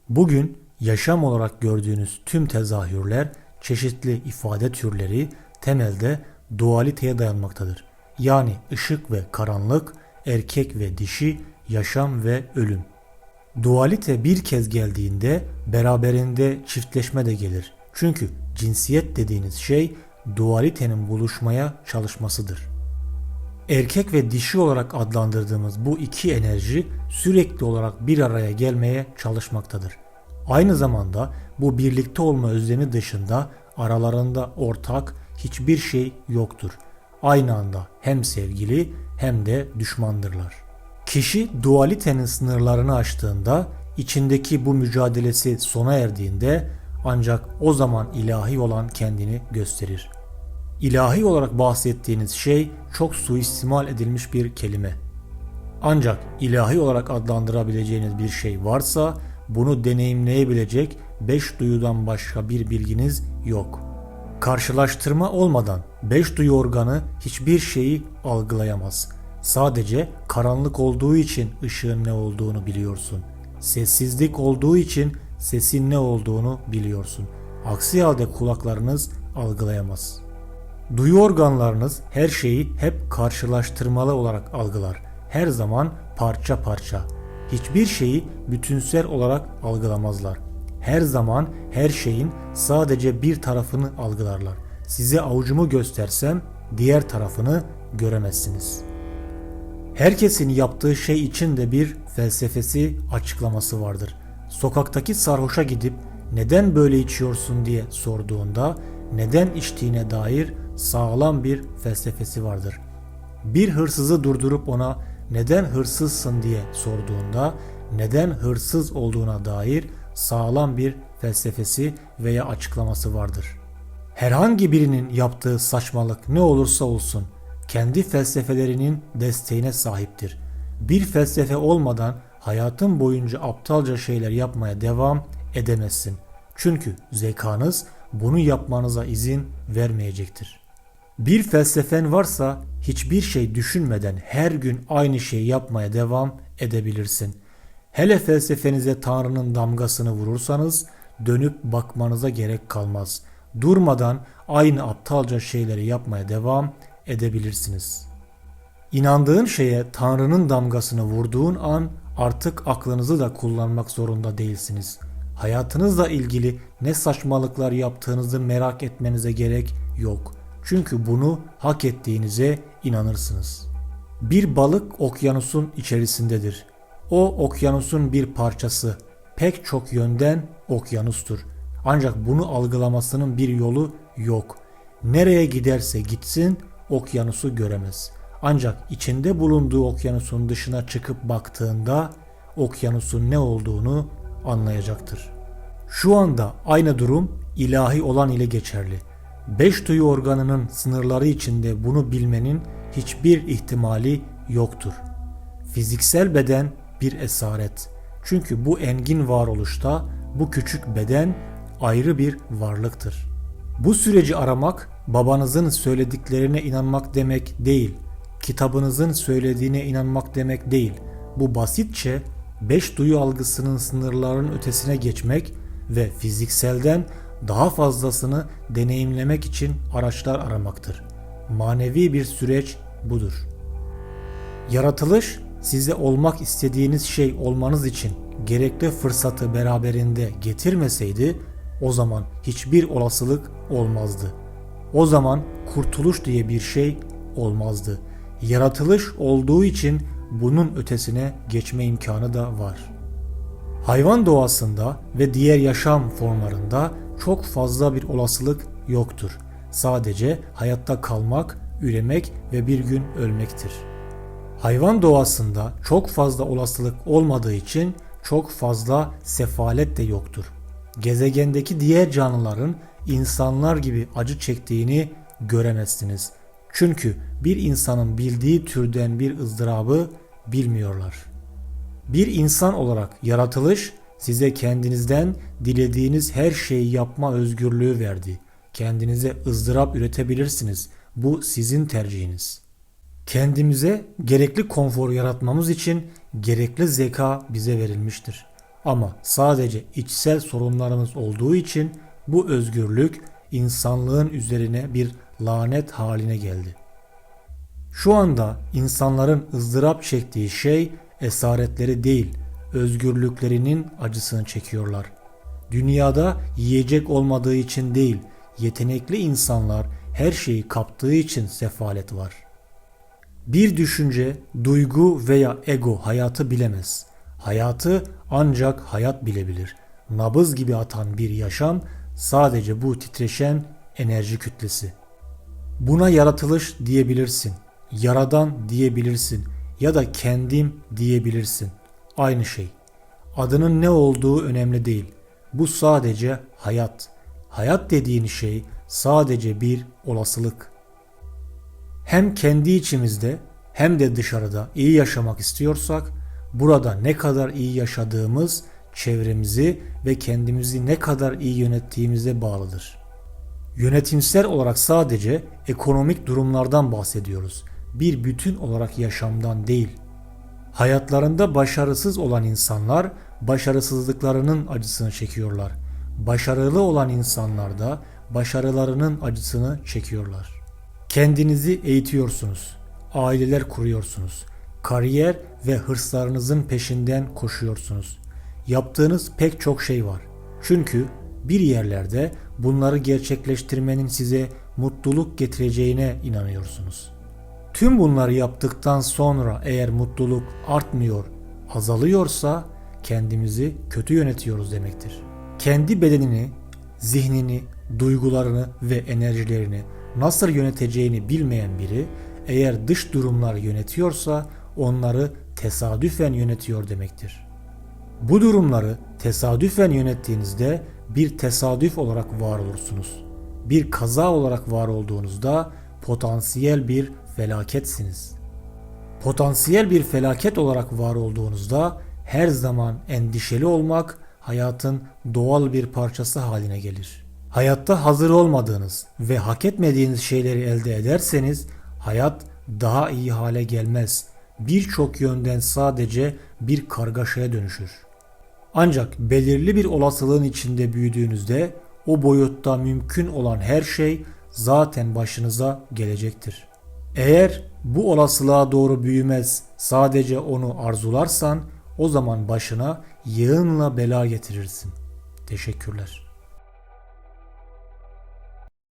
Bugün yaşam olarak gördüğünüz tüm tezahürler, çeşitli ifade türleri temelde dualiteye dayanmaktadır. Yani ışık ve karanlık, erkek ve dişi, yaşam ve ölüm. Dualite bir kez geldiğinde beraberinde çiftleşme de gelir. Çünkü cinsiyet dediğiniz şey dualitenin buluşmaya çalışmasıdır. Erkek ve dişi olarak adlandırdığımız bu iki enerji sürekli olarak bir araya gelmeye çalışmaktadır. Aynı zamanda bu birlikte olma özlemi dışında aralarında ortak hiçbir şey yoktur. Aynı anda hem sevgili hem de düşmandırlar. Kişi dualitenin sınırlarını aştığında, içindeki bu mücadelesi sona erdiğinde ancak o zaman ilahi olan kendini gösterir. İlahi olarak bahsettiğiniz şey çok suistimal edilmiş bir kelime. Ancak ilahi olarak adlandırabileceğiniz bir şey varsa bunu deneyimleyebilecek 5 duyudan başka bir bilginiz yok. Karşılaştırma olmadan 5 duyu organı hiçbir şeyi algılayamaz. Sadece karanlık olduğu için ışığın ne olduğunu biliyorsun. Sessizlik olduğu için sesin ne olduğunu biliyorsun. Aksi halde kulaklarınız algılayamaz. Duyu organlarınız her şeyi hep karşılaştırmalı olarak algılar. Her zaman parça parça. Hiçbir şeyi bütünsel olarak algılamazlar. Her zaman her şeyin sadece bir tarafını algılarlar. Size avucumu göstersem diğer tarafını göremezsiniz. Herkesin yaptığı şey için de bir felsefesi, açıklaması vardır. Sokaktaki sarhoşa gidip neden böyle içiyorsun diye sorduğunda neden içtiğine dair sağlam bir felsefesi vardır. Bir hırsızı durdurup ona neden hırsızsın diye sorduğunda neden hırsız olduğuna dair sağlam bir felsefesi veya açıklaması vardır. Herhangi birinin yaptığı saçmalık ne olursa olsun kendi felsefelerinin desteğine sahiptir. Bir felsefe olmadan hayatın boyunca aptalca şeyler yapmaya devam edemezsin. Çünkü zekanız bunu yapmanıza izin vermeyecektir. Bir felsefen varsa hiçbir şey düşünmeden her gün aynı şeyi yapmaya devam edebilirsin. Hele felsefenize Tanrı'nın damgasını vurursanız dönüp bakmanıza gerek kalmaz. Durmadan aynı aptalca şeyleri yapmaya devam edebilirsiniz. İnandığın şeye Tanrı'nın damgasını vurduğun an artık aklınızı da kullanmak zorunda değilsiniz. Hayatınızla ilgili ne saçmalıklar yaptığınızı merak etmenize gerek yok. Çünkü bunu hak ettiğinize inanırsınız. Bir balık okyanusun içerisindedir. O okyanusun bir parçası. Pek çok yönden okyanustur. Ancak bunu algılamasının bir yolu yok. Nereye giderse gitsin okyanusu göremez. Ancak içinde bulunduğu okyanusun dışına çıkıp baktığında okyanusun ne olduğunu anlayacaktır. Şu anda aynı durum ilahi olan ile geçerli. 5 duyu organının sınırları içinde bunu bilmenin hiçbir ihtimali yoktur. Fiziksel beden bir esaret. Çünkü bu engin varoluşta bu küçük beden ayrı bir varlıktır. Bu süreci aramak babanızın söylediklerine inanmak demek değil. Kitabınızın söylediğine inanmak demek değil. Bu basitçe 5 duyu algısının sınırlarının ötesine geçmek ve fizikselden daha fazlasını deneyimlemek için araçlar aramaktır. Manevi bir süreç budur. Yaratılış size olmak istediğiniz şey olmanız için gerekli fırsatı beraberinde getirmeseydi o zaman hiçbir olasılık olmazdı. O zaman kurtuluş diye bir şey olmazdı. Yaratılış olduğu için bunun ötesine geçme imkanı da var. Hayvan doğasında ve diğer yaşam formlarında çok fazla bir olasılık yoktur. Sadece hayatta kalmak, üremek ve bir gün ölmektir. Hayvan doğasında çok fazla olasılık olmadığı için çok fazla sefalet de yoktur. Gezegendeki diğer canlıların insanlar gibi acı çektiğini göremezsiniz. Çünkü bir insanın bildiği türden bir ızdırabı bilmiyorlar. Bir insan olarak yaratılış size kendinizden dilediğiniz her şeyi yapma özgürlüğü verdi. Kendinize ızdırap üretebilirsiniz. Bu sizin tercihiniz. Kendimize gerekli konfor yaratmamız için gerekli zeka bize verilmiştir. Ama sadece içsel sorunlarımız olduğu için bu özgürlük insanlığın üzerine bir lanet haline geldi. Şu anda insanların ızdırap çektiği şey esaretleri değil, özgürlüklerinin acısını çekiyorlar. Dünyada yiyecek olmadığı için değil, yetenekli insanlar her şeyi kaptığı için sefalet var. Bir düşünce, duygu veya ego hayatı bilemez. Hayatı ancak hayat bilebilir. Nabız gibi atan bir yaşam sadece bu titreşen enerji kütlesi. Buna yaratılış diyebilirsin, yaradan diyebilirsin ya da kendim diyebilirsin. Aynı şey. Adının ne olduğu önemli değil. Bu sadece hayat. Hayat dediğin şey sadece bir olasılık. Hem kendi içimizde hem de dışarıda iyi yaşamak istiyorsak, burada ne kadar iyi yaşadığımız çevremizi ve kendimizi ne kadar iyi yönettiğimize bağlıdır. Yönetimsel olarak sadece ekonomik durumlardan bahsediyoruz. Bir bütün olarak yaşamdan değil. Hayatlarında başarısız olan insanlar başarısızlıklarının acısını çekiyorlar. Başarılı olan insanlar da başarılarının acısını çekiyorlar. Kendinizi eğitiyorsunuz. Aileler kuruyorsunuz. Kariyer ve hırslarınızın peşinden koşuyorsunuz. Yaptığınız pek çok şey var. Çünkü bir yerlerde bunları gerçekleştirmenin size mutluluk getireceğine inanıyorsunuz. Tüm bunları yaptıktan sonra eğer mutluluk artmıyor, azalıyorsa kendimizi kötü yönetiyoruz demektir. Kendi bedenini, zihnini, duygularını ve enerjilerini nasıl yöneteceğini bilmeyen biri eğer dış durumlar yönetiyorsa onları tesadüfen yönetiyor demektir. Bu durumları tesadüfen yönettiğinizde bir tesadüf olarak var olursunuz. Bir kaza olarak var olduğunuzda potansiyel bir felaketsiniz. Potansiyel bir felaket olarak var olduğunuzda her zaman endişeli olmak hayatın doğal bir parçası haline gelir. Hayatta hazır olmadığınız ve hak etmediğiniz şeyleri elde ederseniz hayat daha iyi hale gelmez. Birçok yönden sadece bir kargaşaya dönüşür. Ancak belirli bir olasılığın içinde büyüdüğünüzde o boyutta mümkün olan her şey zaten başınıza gelecektir. Eğer bu olasılığa doğru büyümez, sadece onu arzularsan o zaman başına yığınla bela getirirsin. Teşekkürler.